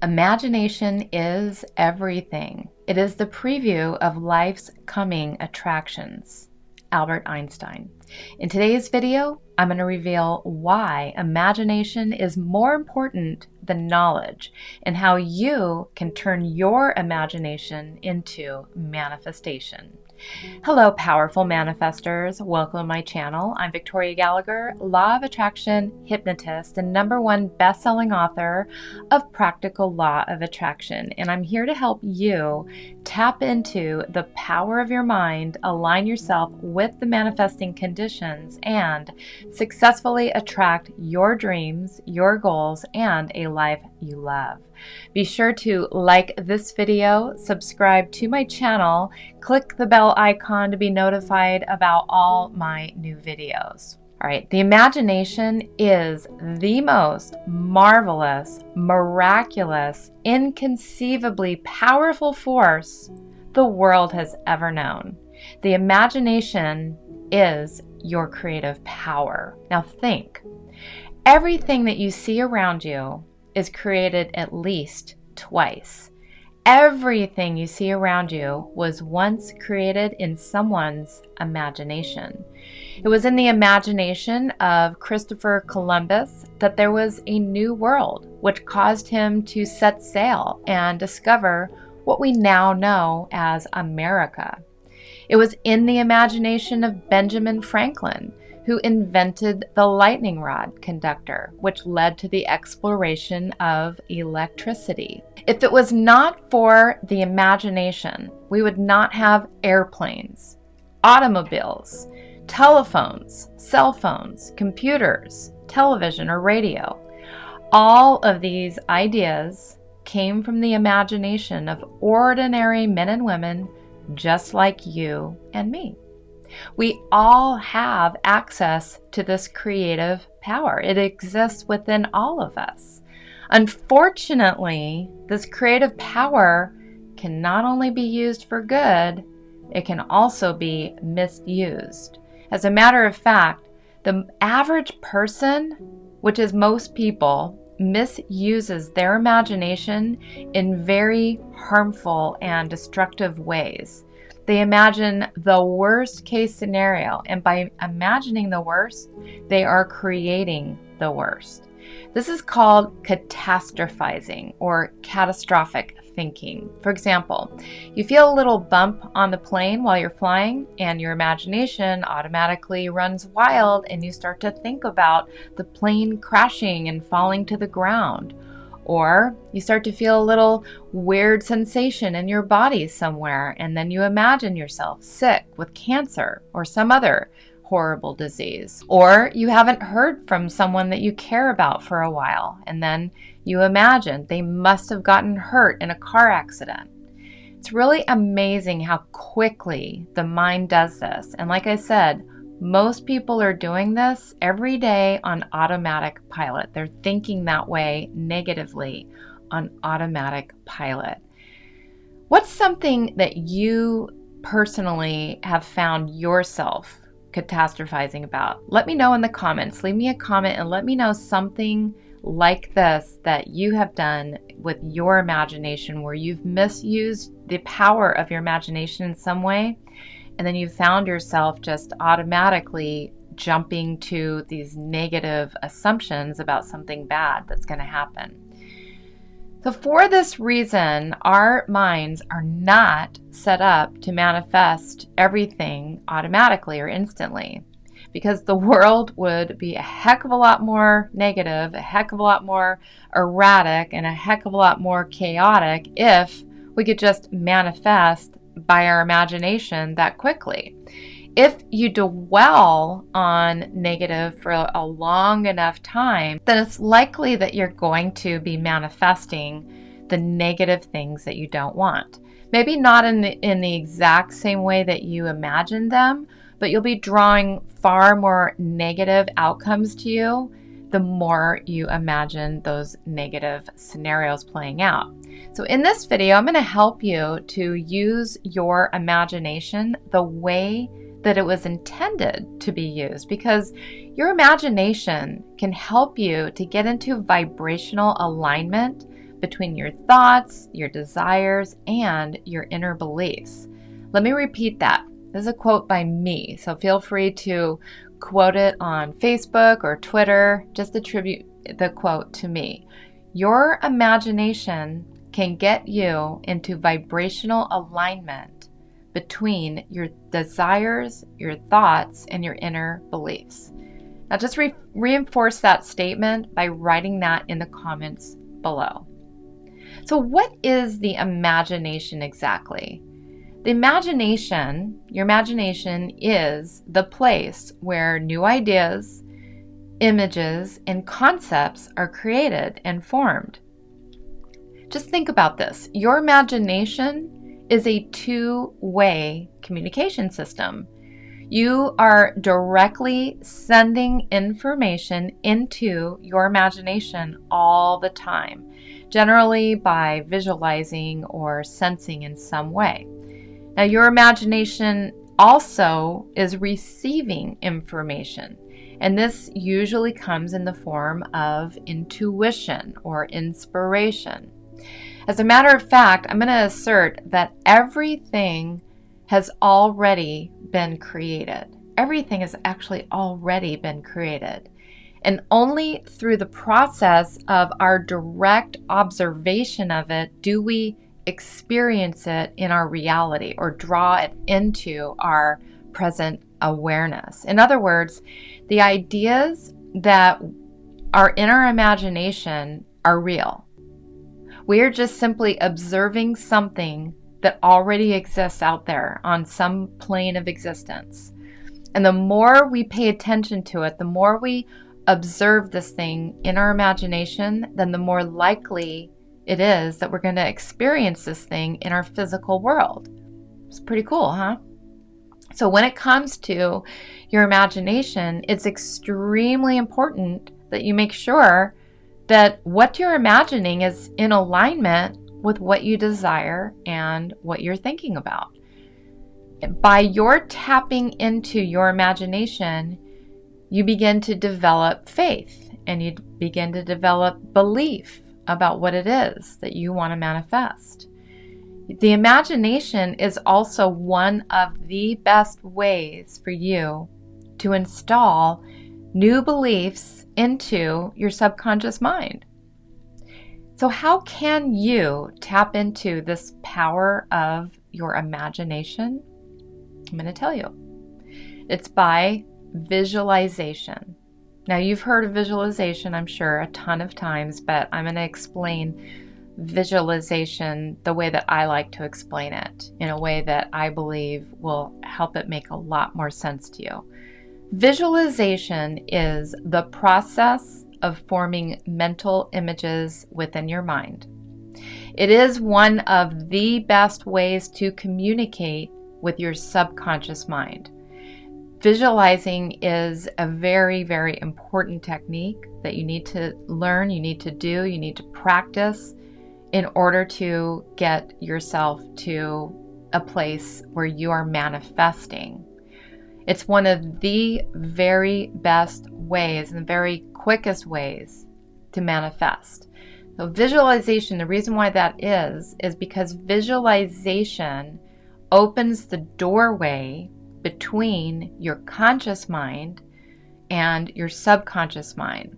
Imagination is everything. It is the preview of life's coming attractions. Albert Einstein. In today's video, I'm going to reveal why imagination is more important than knowledge and how you can turn your imagination into manifestation. Hello, powerful manifestors. Welcome to my channel. I'm Victoria Gallagher, Law of Attraction hypnotist and #1 best-selling author of Practical Law of Attraction. And I'm here to help you tap into the power of your mind, align yourself with the manifesting conditions, and successfully attract your dreams, your goals, and a life you love. Be sure to like this video, subscribe to my channel, click the bell icon to be notified about all my new videos. All right, the imagination is the most marvelous, miraculous, inconceivably powerful force the world has ever known. The imagination is your creative power. Now think, everything that you see around you is created at least twice. Everything you see around you was once created in someone's imagination. It was in the imagination of Christopher Columbus that there was a new world, which caused him to set sail and discover what we now know as America. It was in the imagination of Benjamin Franklin, who invented the lightning rod conductor, which led to the exploration of electricity. If it was not for the imagination, we would not have airplanes, automobiles, telephones, cell phones, computers, television, or radio. All of these ideas came from the imagination of ordinary men and women just like you and me. We all have access to this creative power. It exists within all of us. Unfortunately, this creative power can not only be used for good, it can also be misused. As a matter of fact, the average person, which is most people, misuses their imagination in very harmful and destructive ways. They imagine the worst case scenario, and by imagining the worst, they are creating the worst. This is called catastrophizing or catastrophic thinking. For example, you feel a little bump on the plane while you're flying, and your imagination automatically runs wild, and you start to think about the plane crashing and falling to the ground. Or you start to feel a little weird sensation in your body somewhere, and then you imagine yourself sick with cancer or some other horrible disease. Or you haven't heard from someone that you care about for a while, and then you imagine they must have gotten hurt in a car accident. It's really amazing how quickly the mind does this. And like I said, most people are doing this every day on automatic pilot. They're thinking that way negatively on automatic pilot. What's something that you personally have found yourself catastrophizing about? Let me know in the comments. Leave me a comment and let me know something like this that you have done with your imagination, where you've misused the power of your imagination in some way, and then you found yourself just automatically jumping to these negative assumptions about something bad that's going to happen. So for this reason, our minds are not set up to manifest everything automatically or instantly, because the world would be a heck of a lot more negative, a heck of a lot more erratic, and a heck of a lot more chaotic if we could just manifest by our imagination that quickly. If you dwell on negative for a long enough time, then it's likely that you're going to be manifesting the negative things that you don't want. Maybe not in the exact same way that you imagined them, but you'll be drawing far more negative outcomes to you the more you imagine those negative scenarios playing out. So in this video, I'm going to help you to use your imagination the way that it was intended to be used, because your imagination can help you to get into vibrational alignment between your thoughts, your desires, and your inner beliefs. Let me repeat that. This is a quote by me, so feel free to quote it on Facebook or Twitter. Just attribute the quote to me. Your imagination can get you into vibrational alignment between your desires, your thoughts, and your inner beliefs. Now just reinforce that statement by writing that in the comments below. So what is the imagination exactly? The imagination, your imagination is the place where new ideas, images, and concepts are created and formed. Just think about this. Your imagination is a two-way communication system. You are directly sending information into your imagination all the time, generally by visualizing or sensing in some way. Now, your imagination also is receiving information, and this usually comes in the form of intuition or inspiration. As a matter of fact, I'm going to assert that everything has already been created. Everything has actually already been created. And only through the process of our direct observation of it do we experience it in our reality or draw it into our present awareness. In other words, the ideas that are in our imagination are real. We are just simply observing something that already exists out there on some plane of existence. And the more we pay attention to it, the more we observe this thing in our imagination, then the more likely it is that we're going to experience this thing in our physical world. It's pretty cool, huh? So when it comes to your imagination, it's extremely important that you make sure that what you're imagining is in alignment with what you desire and what you're thinking about. By your tapping into your imagination, you begin to develop faith and you begin to develop belief about what it is that you want to manifest. The imagination is also one of the best ways for you to install new beliefs into your subconscious mind. So how can you tap into this power of your imagination? I'm going to tell you. It's by visualization. Now, you've heard of visualization, I'm sure, a ton of times, but I'm going to explain visualization the way that I like to explain it, in a way that I believe will help it make a lot more sense to you. Visualization is the process of forming mental images within your mind. It is one of the best ways to communicate with your subconscious mind. Visualizing is a very, very important technique that you need to learn, you need to do, you need to practice in order to get yourself to a place where you are manifesting. It's one of the very best ways and the very quickest ways to manifest. So visualization, the reason why that is because visualization opens the doorway between your conscious mind and your subconscious mind.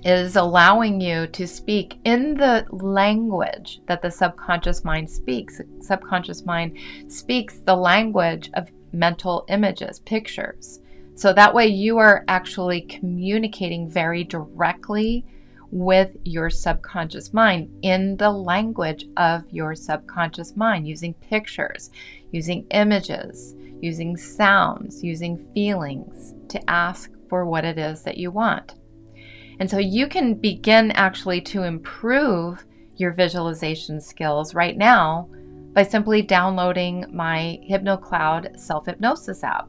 It is allowing you to speak in the language that the subconscious mind speaks. The subconscious mind speaks the language of mental images, pictures. So that way you are actually communicating very directly with your subconscious mind in the language of your subconscious mind, using pictures, using images, using sounds, using feelings to ask for what it is that you want. And so you can begin actually to improve your visualization skills right now by simply downloading my HypnoCloud self-hypnosis app.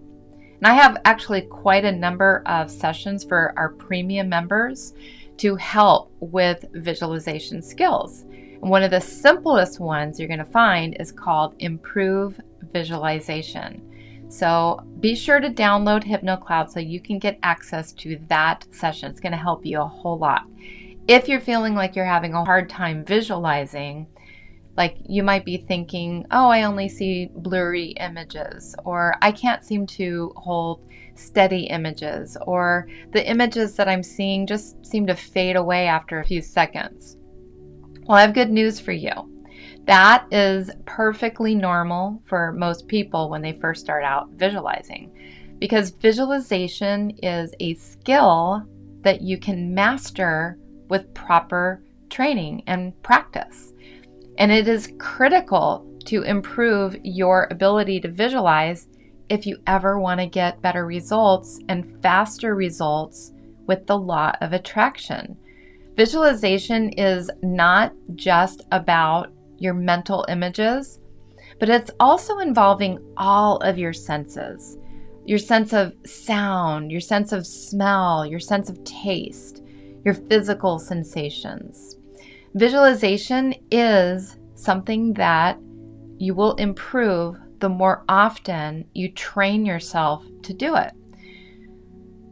And I have actually quite a number of sessions for our premium members to help with visualization skills. And one of the simplest ones you're going to find is called Improve Visualization. So be sure to download HypnoCloud so you can get access to that session. It's going to help you a whole lot. If you're feeling like you're having a hard time visualizing, like you might be thinking, oh, I only see blurry images, or I can't seem to hold steady images, or the images that I'm seeing just seem to fade away after a few seconds. Well, I have good news for you. That is perfectly normal for most people when they first start out visualizing, because visualization is a skill that you can master with proper training and practice. And it is critical to improve your ability to visualize if you ever want to get better results and faster results with the law of attraction. Visualization is not just about your mental images, but it's also involving all of your senses. Your sense of sound, your sense of smell, your sense of taste, your physical sensations. Visualization is something that you will improve the more often you train yourself to do it.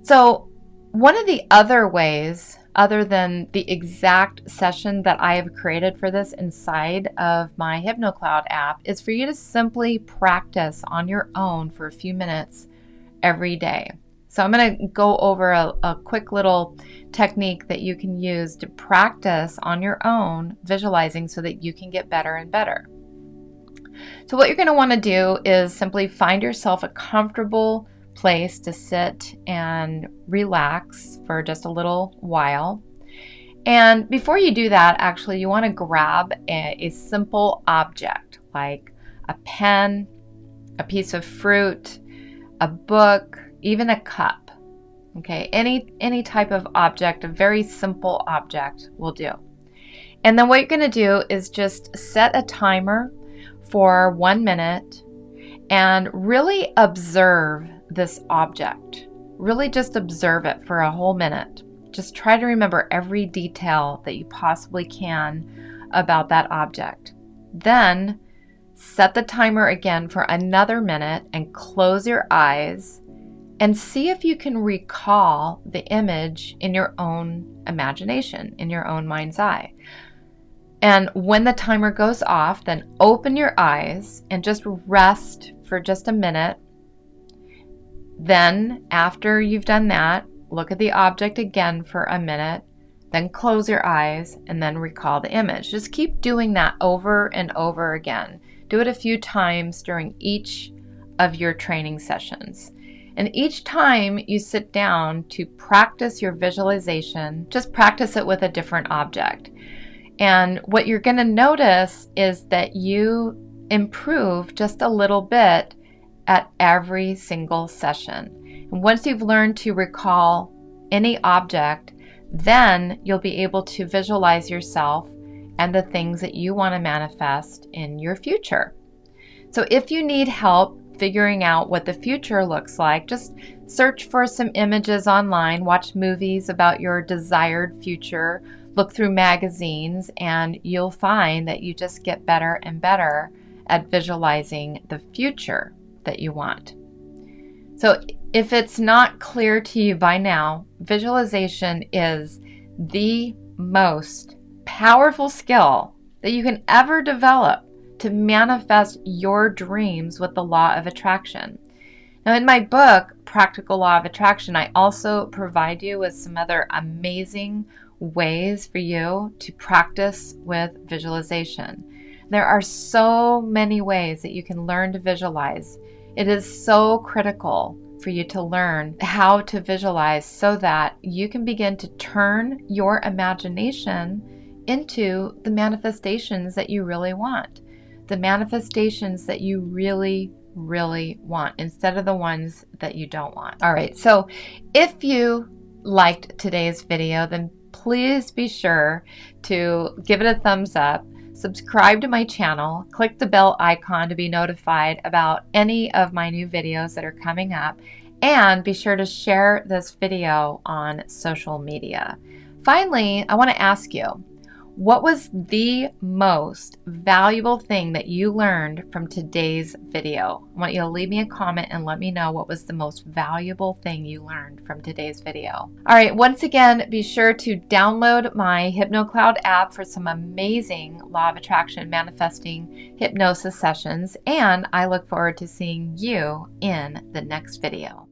So, one of the other ways, other than the exact session that I have created for this inside of my HypnoCloud app, is for you to simply practice on your own for a few minutes every day. So I'm going to go over a quick little technique that you can use to practice on your own visualizing so that you can get better and better. So what you're going to want to do is simply find yourself a comfortable place to sit and relax for just a little while. And before you do that, actually, you want to grab a simple object like a pen, a piece of fruit, a book, even a cup. Okay, any type of object, a very simple object will do. And then what you're going to do is just set a timer for 1 minute and really observe this object. Really just observe it for a whole minute. Just try to remember every detail that you possibly can about that object. Then set the timer again for another minute and close your eyes and see if you can recall the image in your own imagination, in your own mind's eye. And when the timer goes off, then open your eyes and just rest for just a minute. Then, after you've done that, look at the object again for a minute, then close your eyes and then recall the image. Just keep doing that over and over again. Do it a few times during each of your training sessions. And each time you sit down to practice your visualization, just practice it with a different object. And what you're going to notice is that you improve just a little bit at every single session. And once you've learned to recall any object, then you'll be able to visualize yourself and the things that you want to manifest in your future. So if you need help figuring out what the future looks like, just search for some images online, watch movies about your desired future, look through magazines, and you'll find that you just get better and better at visualizing the future that you want. So if it's not clear to you by now, visualization is the most powerful skill that you can ever develop to manifest your dreams with the law of attraction. Now, in my book, Practical Law of Attraction, I also provide you with some other amazing ways for you to practice with visualization. There are so many ways that you can learn to visualize. It is so critical for you to learn how to visualize so that you can begin to turn your imagination into the manifestations that you really want. The manifestations that you really, really want instead of the ones that you don't want. All right, so if you liked today's video, then please be sure to give it a thumbs up, subscribe to my channel, click the bell icon to be notified about any of my new videos that are coming up, and be sure to share this video on social media. Finally, I want to ask you, What was the most valuable thing that you learned from today's video? I want you to leave me a comment and let me know what was the most valuable thing you learned from today's video. All right, once again, be sure to download my HypnoCloud app for some amazing law of attraction manifesting hypnosis sessions, and I look forward to seeing you in the next video.